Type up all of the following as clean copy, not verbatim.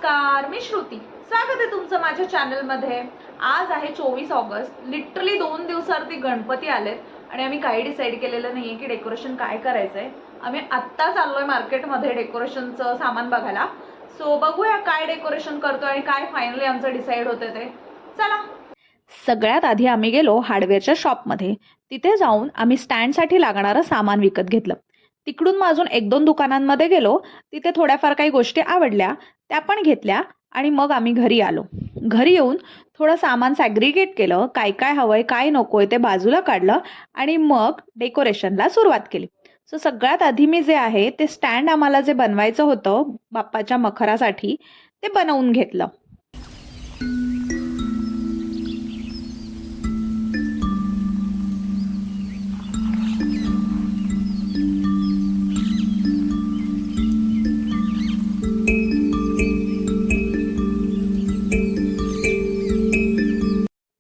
नमस्कार, मी श्रुती. स्वागत आहे तुमचं माझ्या चॅनलमध्ये. आज आहे 24 ऑगस्ट. लिटरली 2 दिवसावरती गणपती आलेत आणि आम्ही काही डिसाईड केलेलं नाही आहे की डेकोरेशन काय करायचं आहे. आम्ही आत्ता चाललोय मार्केटमध्ये डेकोरेशनचं सामान बघायला. सो बघूया काय डेकोरेशन करतो आणि काय फायनली आमचं डिसाईड होतं ते. चला. सगळ्यात आधी आम्ही गेलो हार्डवेअरच्या शॉपमध्ये. तिथे जाऊन आम्ही स्टँडसाठी लागणारं सामान विकत घेतलं. तिकडून मग अजून 1-2 दुकानांमध्ये गेलो. तिथे थोड्याफार काही गोष्टी आवडल्या, त्या पण घेतल्या आणि मग आम्ही घरी आलो. घरी येऊन थोडं सामान सॅग्रिगेट केलं, काय काय हवंय काय नकोय ते बाजूला काढलं आणि मग डेकोरेशनला सुरुवात केली. सो सगळ्यात आधी मी जे आहे ते स्टँड आम्हाला जे बनवायचं होतं बाप्पाच्या मखरासाठी ते बनवून घेतलं.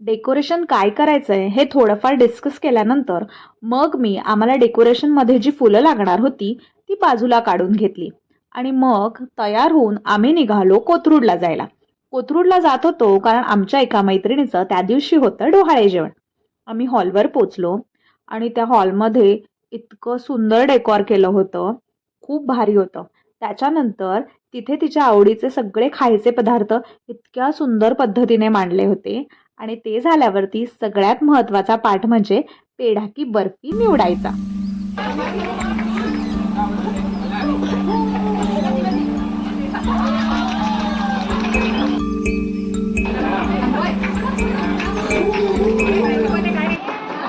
डेकोरेशन काय करायचं आहे हे थोडंफार डिस्कस केल्यानंतर मग मी आम्हाला डेकोरेशनमध्ये जी फुलं लागणार होती ती बाजूला काढून घेतली आणि मग तयार होऊन आम्ही निघालो कोथरूडला जायला. कोथरूडला जात होतो कारण आमच्या एका मैत्रिणीचं त्या दिवशी होतं डोहाळे जेवण. आम्ही हॉलवर पोचलो आणि त्या हॉलमध्ये इतकं सुंदर डेकॉर केलं होतं, खूप भारी होतं. त्याच्यानंतर तिथे तिच्या आवडीचे सगळे खायचे पदार्थ इतक्या सुंदर पद्धतीने मांडले होते आणि ते झाल्यावरती सगळ्यात महत्त्वाचा पाठ म्हणजे पेढा की बर्फी निवडायचा.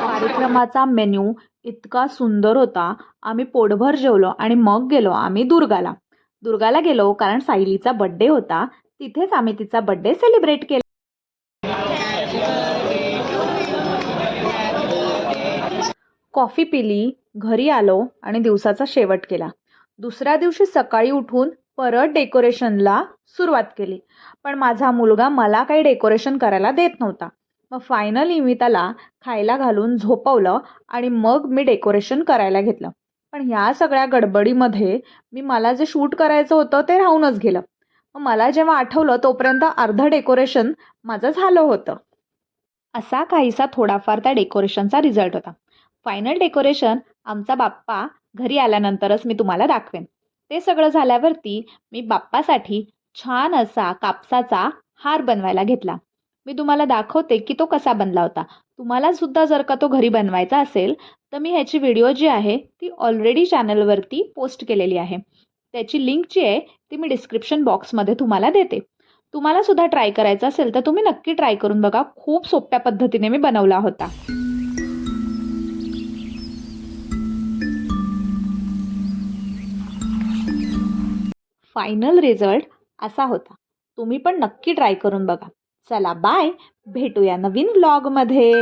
कार्यक्रमाचा मेन्यू इतका सुंदर होता. आम्ही पोटभर जेवलो आणि मग गेलो आम्ही दुर्गाला गेलो कारण सायलीचा बड्डे होता. तिथेच आम्ही तिचा बड्डे सेलिब्रेट केला. कॉफी पिली, घरी आलो आणि दिवसाचा शेवट केला. दुसऱ्या दिवशी सकाळी उठून परत डेकोरेशनला सुरुवात केली. पण माझा मुलगा मला काही डेकोरेशन करायला देत नव्हता. मग फायनली मी त्याला खायला घालून झोपवलं आणि मग मी डेकोरेशन करायला घेतलं. पण ह्या सगळ्या गडबडीमध्ये मला जे शूट करायचं होतं ते राहूनच गेलं. मग मला जेव्हा आठवलं तोपर्यंत अर्धं डेकोरेशन माझं झालं होतं. असा काहीसा थोडाफार त्या डेकोरेशनचा रिझल्ट होता. फायनल डेकोरेशन आमचा बाप्पा घरी आल्यानंतरच मी तुम्हाला दाखवेन. ते सगळं झाल्यावरती मी बाप्पासाठी छान असा कापसाचा हार बनवायला घेतला. मी तुम्हाला दाखवते की तो कसा बनला होता. तुम्हाला सुद्धा जर का तो घरी बनवायचा असेल तर मी ह्याची व्हिडिओ जी आहे ती ऑलरेडी चॅनलवरती पोस्ट केलेली आहे. त्याची लिंक जी आहे ती मी डिस्क्रिप्शन बॉक्समध्ये तुम्हाला देते. तुम्हाला सुद्धा ट्राय करायचं असेल तर तुम्ही नक्की ट्राय करून बघा. खूप सोप्या पद्धतीने मी बनवला होता. फायनल रिझल्ट असा होता. तुम्ही पण नक्की ट्राय करून बघा. चला बाय, भेटूया नवीन व्लॉगमध्ये.